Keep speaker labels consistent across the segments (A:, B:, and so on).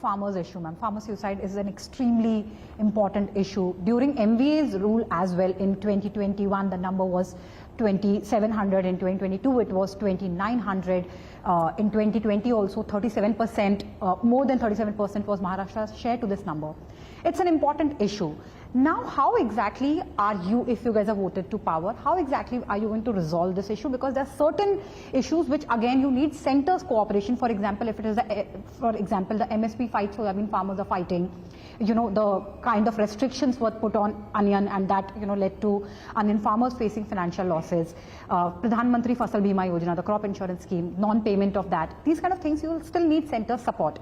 A: farmers issue, ma'am. Farmer suicide is an extremely important issue. During MVA's rule as well in 2021, the number was 2,700. In 2022, it was 2,900. In 2020, also 37%, more than 37% was Maharashtra's share to this number. It's an important issue. Now, how exactly are you, if you guys are voted to power, how exactly are you going to resolve this issue? Because there are certain issues which, again, you need center's cooperation. For example, if it is, for example, the MSP fight, so I mean farmers are fighting, you know, the kind of restrictions were put on onion, and that, you know, led to onion farmers facing financial losses. Pradhan Mantri Fasal Bima Yojana, the crop insurance scheme, non-payment of that. These kind of things, you will still need center support.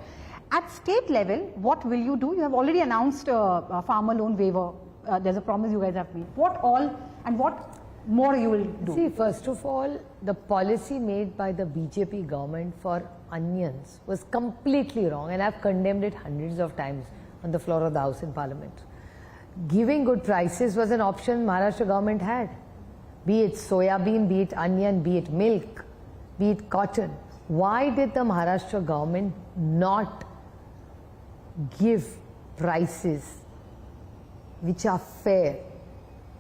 A: At state level, what will you do? You have already announced farmer loan waiver. There's a promise you guys have made. What all and what more you will do?
B: See, first of all, the policy made by the BJP government for onions was completely wrong, and I've condemned it hundreds of times on the floor of the House in Parliament. Giving good prices was an option Maharashtra government had. Be it soya bean, be it onion, be it milk, be it cotton. Why did the Maharashtra government not give prices which are fair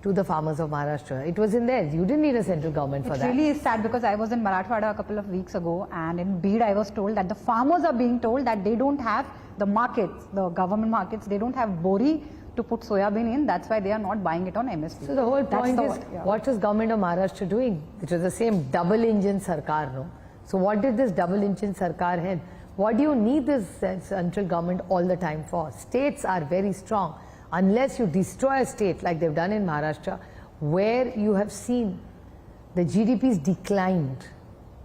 B: to the farmers of Maharashtra? It was in there. You didn't need a central government for that.
A: It really is sad, because I was in Marathwada a couple of weeks ago, and in Beed I was told that the farmers are being told that they don't have the markets, the government markets, they don't have bori to put soya bean in. That's why they are not buying it on MSP.
B: So the whole point is, what is government of Maharashtra doing? It was the same double engine sarkar, no? So what did this double engine sarkar have? What do you need this central government all the time for? States are very strong. Unless you destroy a state like they've done in Maharashtra, where you have seen the GDP's declined,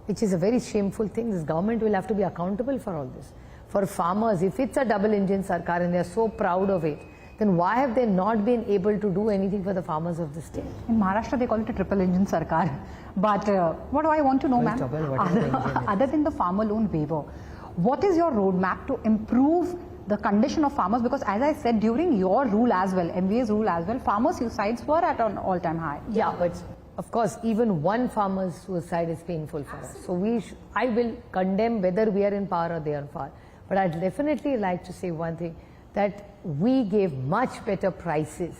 B: which is a very shameful thing. This government will have to be accountable for all this. For farmers, if it's a double engine sarkar and they're so proud of it, then why have they not been able to do anything for the farmers of the state?
A: In Maharashtra, they call it a triple engine sarkar. But what do I want to know, ma'am, other than the farmer loan waiver, what is your roadmap to improve the condition of farmers? Because as I said, during your rule as well, MVA's rule as well, farmer suicides were at an all-time high.
B: Yeah, but of course, even one farmer's suicide is painful for us. So I will condemn whether we are in power or they are in power. But I'd definitely like to say one thing, that we gave much better prices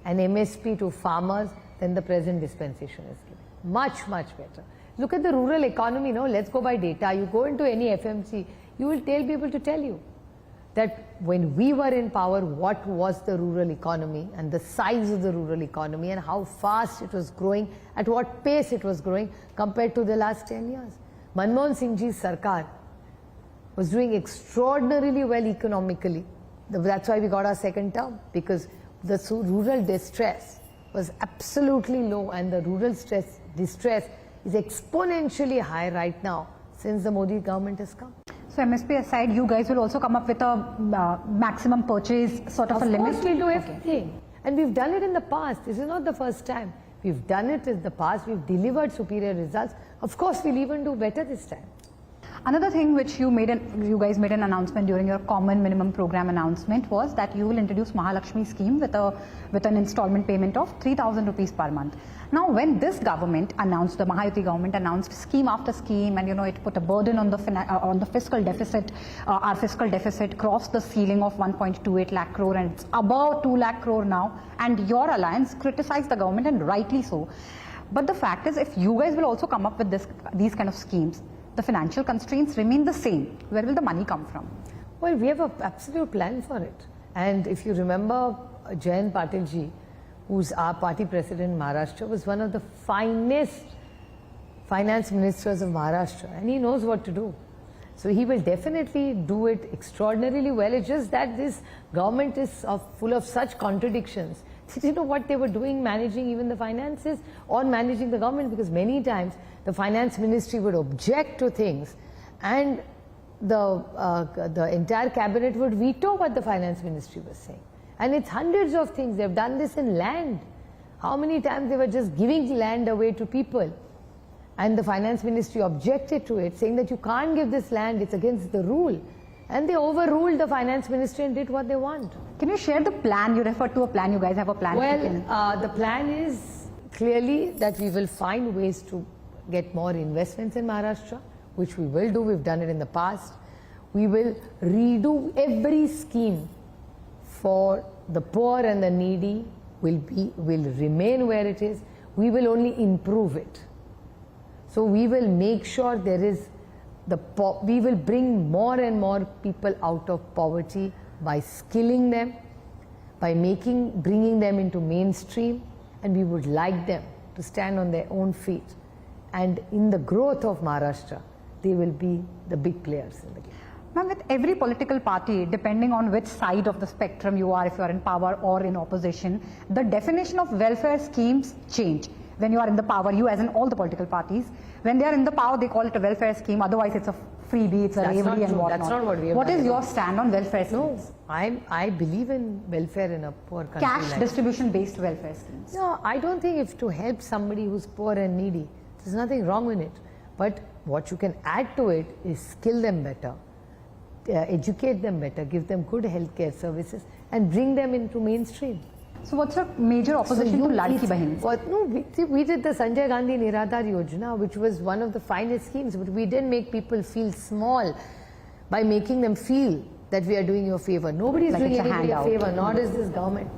B: and MSP to farmers than the present dispensation is giving. Much, much better. Look at the rural economy, no? Let's go by data. You go into any FMC, you will tell people to tell you that when we were in power, what was the rural economy and the size of the rural economy and how fast it was growing, at what pace it was growing compared to the last 10 years. Manmohan Singh ji's sarkar was doing extraordinarily well economically. That's why we got our second term, because the rural distress was absolutely low, and the rural distress is exponentially high right now since the Modi government has come.
A: So MSP aside, you guys will also come up with a maximum purchase sort of a limit?
B: Of course we'll do everything. And we've done it in the past. This is not the first time. We've done it in the past. We've delivered superior results. Of course, we'll even do better this time.
A: Another thing which you guys made an announcement during your common minimum program announcement was that you will introduce Mahalakshmi scheme with an installment payment of 3,000 rupees per month. Now, when this government announced, the Mahayuti government announced scheme after scheme, and it put a burden on the fiscal deficit. Our fiscal deficit crossed the ceiling of 1.28 lakh crore, and it's above 2 lakh crore now. And your alliance criticized the government, and rightly so. But the fact is, if you guys will also come up with these kind of schemes, the financial constraints remain the same. Where will the money come from?
B: Well, we have an absolute plan for it. And if you remember, Jayant Patil ji, who's our party president in Maharashtra, was one of the finest finance ministers of Maharashtra, and he knows what to do. So he will definitely do it extraordinarily well. It's just that this government is full of such contradictions. Did you know what they were doing, managing even the finances or managing the government? Because many times the finance ministry would object to things, and the entire cabinet would veto what the finance ministry was saying. And it's hundreds of things. They've done this in land. How many times they were just giving land away to people, and the finance ministry objected to it, saying that you can't give this land, it's against the rule. And they overruled the finance ministry and did what they want.
A: Can you share the plan? You referred to a plan. You guys have a plan.
B: Well, the plan is clearly that we will find ways to get more investments in Maharashtra, which we will do. We've done it in the past. We will redo every scheme for the poor and the needy will remain where it is. We will only improve it. So we will make sure there is we will bring more and more people out of poverty by skilling them, by bringing them into mainstream, and we would like them to stand on their own feet. And in the growth of Maharashtra, they will be the big players in the game.
A: Ma'am, with every political party, depending on which side of the spectrum you are, if you are in power or in opposition, the definition of welfare schemes change. When you are in the power, you as in all the political parties, when they are in the power, they call it a welfare scheme. Otherwise, it's a freebie, it's a raillery and whatnot.
B: That's not what we have.
A: What is your stand on welfare schemes?
B: No, I believe in welfare in a poor country.
A: Cash distribution-based welfare schemes.
B: No, I don't think if to help somebody who's poor and needy, there's nothing wrong with it. But what you can add to it is skill them better, educate them better, give them good healthcare services, and bring them into mainstream.
A: So what's your major opposition to Ladki Bahin?
B: We did the Sanjay Gandhi Niradhar Yojana, which was one of the finest schemes, but we didn't make people feel small by making them feel that we are doing you a favor. Nobody is doing anybody a favor, nor is this government.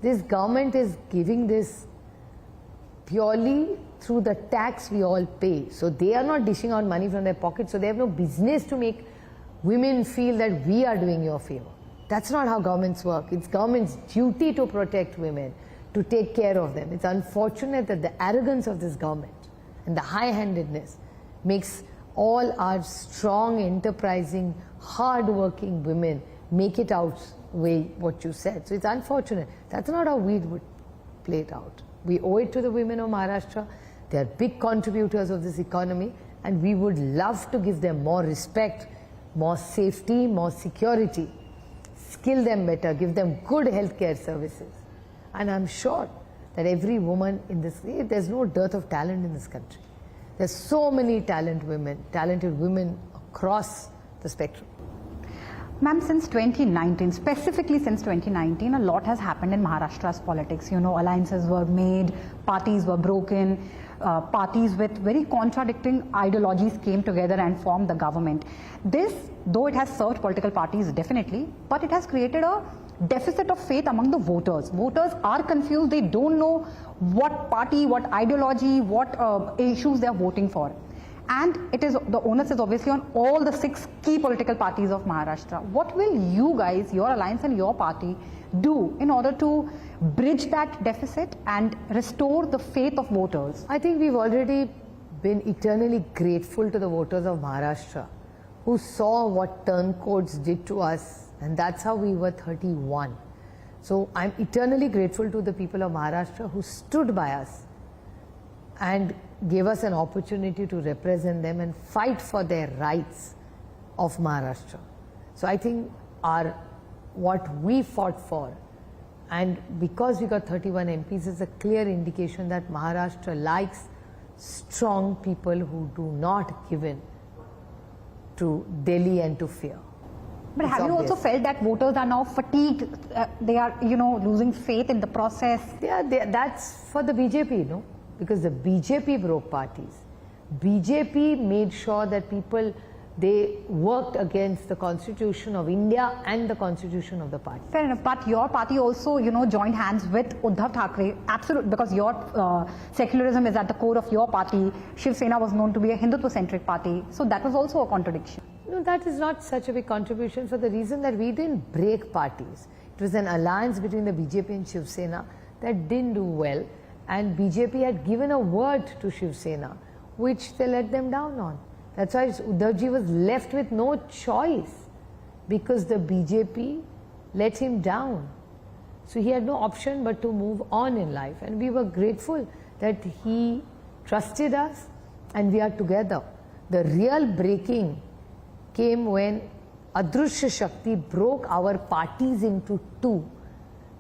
B: This government is giving this purely through the tax we all pay. So they are not dishing out money from their pocket, so they have no business to make women feel that we are doing you a favor. That's not how governments work. It's government's duty to protect women, to take care of them. It's unfortunate that the arrogance of this government and the high-handedness makes all our strong, enterprising, hard-working women make it out way what you said. So it's unfortunate. That's not how we would play it out. We owe it to the women of Maharashtra. They are big contributors of this economy, and we would love to give them more respect, more safety, more security. Skill them better, give them good healthcare services. And I'm sure that every woman in this, there's no dearth of talent in this country. There's so many talented women across the spectrum.
A: Ma'am, since 2019, specifically since 2019, a lot has happened in Maharashtra's politics. You know, alliances were made, parties were broken, parties with very contradicting ideologies came together and formed the government. This, though it has served political parties definitely, but it has created a deficit of faith among the voters. Voters are confused, they don't know what party, what ideology, what issues they are voting for. And it is, the onus is obviously on all the 6 key political parties of Maharashtra. What will you guys, your alliance and your party, do in order to bridge that deficit and restore the faith of voters?
B: I think we've already been eternally grateful to the voters of Maharashtra who saw what turncoats did to us, and that's how we were 31. So I'm eternally grateful to the people of Maharashtra who stood by us and gave us an opportunity to represent them and fight for their rights of Maharashtra. So I think what we fought for, and because we got 31 MPs, is a clear indication that Maharashtra likes strong people who do not give in to Delhi and to fear.
A: But have you also felt that voters are now fatigued? They are, losing faith in the process?
B: That's for the BJP, no? Because the BJP broke parties. BJP made sure that they worked against the Constitution of India and the Constitution of the party.
A: Fair enough, but your party also, joined hands with Uddhav Thackeray, absolutely, because your secularism is at the core of your party. Shiv Sena was known to be a Hindutva-centric party, so that was also a contradiction.
B: No, that is not such a big contribution for the reason that we didn't break parties. It was an alliance between the BJP and Shiv Sena that didn't do well, and BJP had given a word to Shiv Sena, which they let them down on. That's why Uddhavji was left with no choice, because the BJP let him down. So he had no option but to move on in life, and we were grateful that he trusted us and we are together. The real breaking came when Adrushya Shakti broke our parties into 2,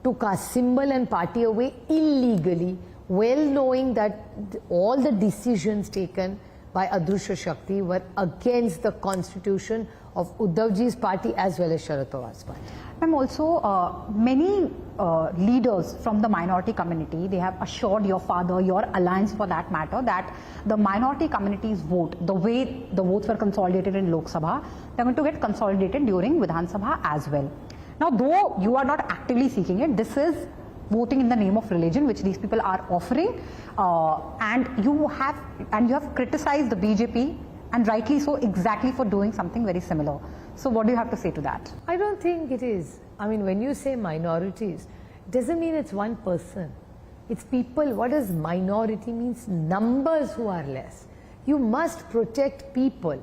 B: took our symbol and party away illegally, well knowing that all the decisions taken by Adrushya Shakti were against the constitution of Uddhavji's party as well as Sharad Pawar's party.
A: Ma'am, also many leaders from the minority community, they have assured your father, your alliance for that matter, that the minority community's vote, the way the votes were consolidated in Lok Sabha, they're going to get consolidated during Vidhan Sabha as well. Now, though you are not actively seeking it, this is voting in the name of religion, which these people are offering, and you have criticized the BJP, and rightly so, exactly for doing something very similar. So what do you have to say to that?
B: I don't think it is. I mean, when you say minorities, it doesn't mean it's one person. It's people. What does minority means? Numbers who are less. You must protect people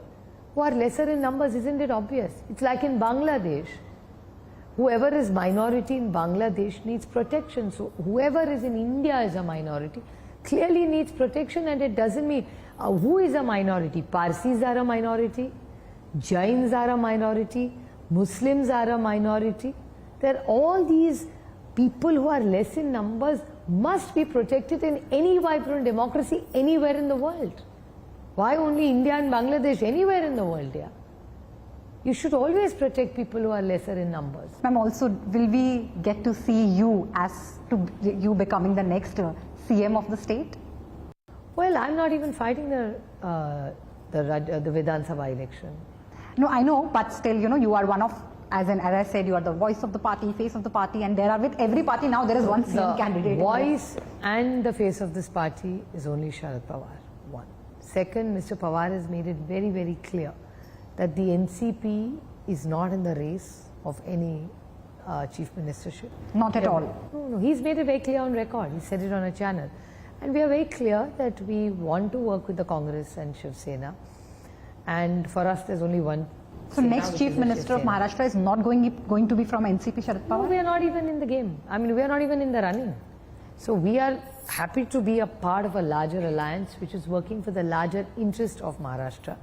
B: who are lesser in numbers, isn't it obvious? It's like in Bangladesh. Whoever is minority in Bangladesh needs protection. So whoever is in India is a minority, clearly needs protection, and it doesn't mean who is a minority. Parsis are a minority, Jains are a minority, Muslims are a minority. There are all these people who are less in numbers must be protected in any vibrant democracy anywhere in the world. Why only India and Bangladesh? Anywhere in the world, yeah. You should always protect people who are lesser in numbers.
A: Ma'am, also, will we get to see you you becoming the next CM of the state?
B: Well, I'm not even fighting the Vidhan Sabha election.
A: No, I know, but still, you are one of, as I said, you are the voice of the party, face of the party, and there are, with every party now, there is one CM candidate.
B: The voice and the face of this party is only Sharad Pawar, one. Second, Mr. Pawar has made it very, very clear that the NCP is not in the race of any chief ministership.
A: Not at all.
B: No, he's made it very clear on record. He said it on a channel. And we are very clear that we want to work with the Congress and Shiv Sena. And for us, there's only one.
A: So next chief minister of Maharashtra is not going to be from NCP, Sharad Pawar?
B: No, we are not even in the game. I mean, we are not even in the running. So we are happy to be a part of a larger alliance which is working for the larger interest of Maharashtra.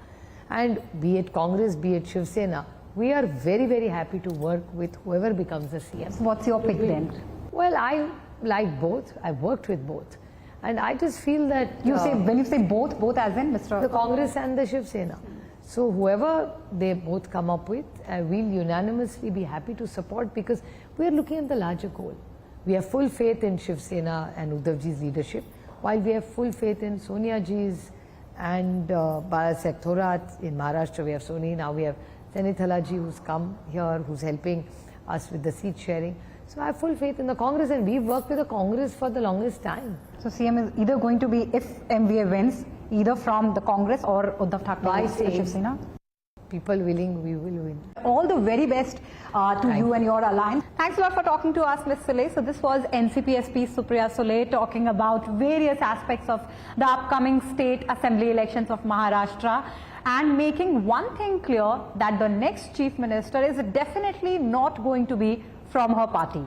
B: And be it Congress, be it Shiv Sena, we are very, very happy to work with whoever becomes the CM.
A: So what's your pick then?
B: Well, I like both. I've worked with both. And I just feel that...
A: when you say both as in Mr.
B: The Congress and the Shiv Sena. So whoever they both come up with, we'll unanimously be happy to support, because we are looking at the larger goal. We have full faith in Shiv Sena and Uddhavji's leadership, while we have full faith in Sonia Ji's and Bharat Sektorat in Maharashtra. We have Soni, now we have Senithala ji, who's come here, who's helping us with the seat sharing. So I have full faith in the Congress, and we've worked with the Congress for the longest time.
A: So CM is either going to be, if MVA wins, either from the Congress or Uddhav Thackeray, Shiv Sena?
B: People willing, we will win.
A: All the very best to you and your alliance. Thanks a lot for talking to us, Ms. Sule. So this was NCP-SP Supriya Sule talking about various aspects of the upcoming state assembly elections of Maharashtra, and making one thing clear, that the next chief minister is definitely not going to be from her party.